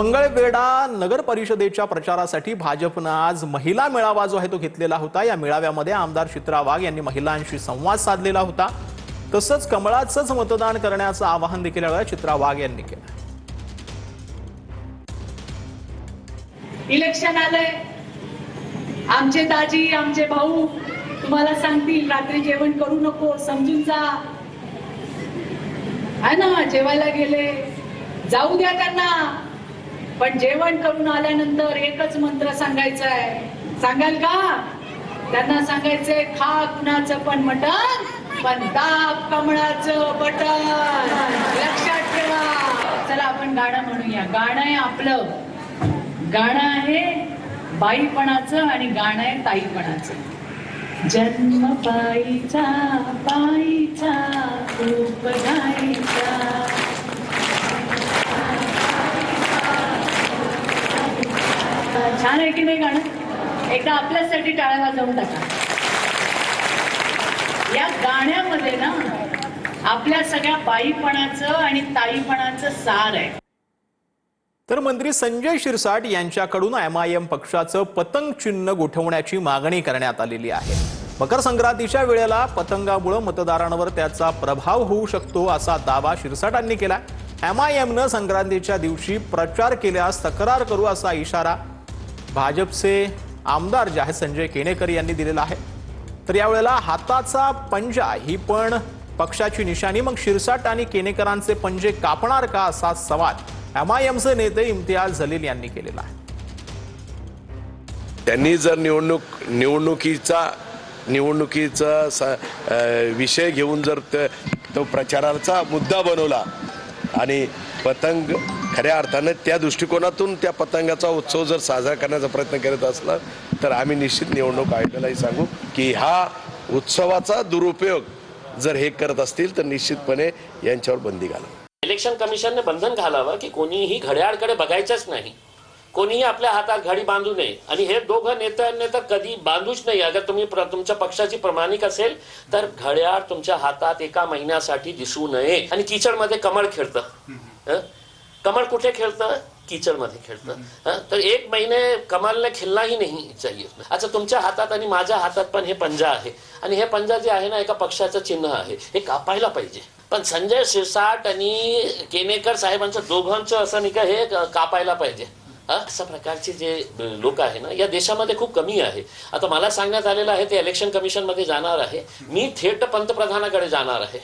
मंगळवेढा नगर परिषदेच्या प्रचारासाठी भाजपनं आज महिला मेळावा जो आहे तो घेतलेला होता। या मेळाव्यामध्ये आमदार चित्रा वाघ यांनी महिलांशी संवाद साधलेला होता। तसंच कमळाचंच मतदान करण्याचं आवाहन देखील चित्रा वाघ यांनी केलं। इलेक्शन आलंय, आमचे दाजी आमचे भाऊ तुम्हाला सांगतील रात्री जेवण करू नको, समजून जा, है ना। जेवायला गेले जाऊ द्या त्यांना, पण जेवण करून आल्यानंतर एकच मंत्र सांगायचा आहे। सांगाल का? त्यांना सांगायचंय खा कुणाचं पण मटण, पण दाब कमळाचं बटन। लक्षात ठेवा। चला आपण गाणं म्हणूया। गाणं आहे आपलं, गाणं आहे बाईपणाचं आणि गाणं आहे ताईपणाचं। जन्म पायीचा पायीचा खूप गायीचा, छान आहे की नाही गाणं? एकदा आपल्यासाठी टाळ्या वाजवून टाका। या गाण्यामध्ये ना आपल्या सगळ्या बाईपणाचं आणि ताईपणाचं सार आहे। तर मंत्री संजय शिरसाट यांच्याकडून MIM पक्षाचं पतंग चिन्ह गोठवण्याची मागणी करण्यात आलेली आहे। मकर संक्रांतीच्या वेळेला पतंगामुळे मतदारांवर त्याचा प्रभाव होऊ शकतो असा दावा शिरसाटांनी केला। MIMनं संक्रांतीच्या दिवशी प्रचार केल्यास तक्रार करू असा इशारा भाजपचे आमदार जे आहेत संजय केनेकर यांनी दिलेला आहे। तर यावेळेला हाताचा पंजा ही पण पक्षाची निशाणी, मग शिरसाट आणि केनेकरांचे पंजे कापणार का असा सवाल MIMचे नेते इम्तियाज जलील यांनी केलेला आहे। त्यांनी जर निवडणुकीचा विषय घेऊन जर तो प्रचाराचा मुद्दा बनवला आणि पतंग खऱ्या अर्थाने त्या दृष्टिकोनातून त्या पतंगाचा उत्सव जर साजरा करण्याचा प्रयत्न करत असला तर आम्ही निश्चित निवडणूक आयोगालाही सांगू की हा उत्सवाचा दुरुपयोग जर हे करत असतील तर निश्चितपणे यांच्यावर बंदी घाला। इलेक्शन कमिशनने बंधन घालावं की कोणीही घड्याळकडे बघायचंच नाही, कोणीही आपल्या हातात घडी बांधू नये। आणि हे दोघं नेत्यांनी तर कधी बांधूच नाही। अगर तुम्ही तुमच्या पक्षाची प्रमाणिक असेल तर घड्याळ तुमच्या हातात एका महिन्यासाठी दिसू नये। आणि किचडमध्ये कमळ खेळतं, कमळ कुठे खेळतं? कीचडमध्ये खेळतं। तर एक महीने कमल ने खेळना ही नहीं चाहिए। अच्छा, तुमच्या हातात आणि माझ्या हातात पण हे पंजा आहे आणि हे पंजा जे आहे ना एका पक्षाचं चिन्ह आहे, हे कापायला पाहिजे। पण संजय शिरसाट आणि केनेकर साहेबांचं दोघांचं असं नाही का हे कापायला पाहिजे अशा प्रकारचे जे लोक आहे ना या देशामध्ये खूप कमी आहे। आता मला सांगण्यात आलेलं आहे ते इलेक्शन कमिशन मध्ये जाणार आहे, मी थेट पंतप्रधानाकडे जाणार आहे।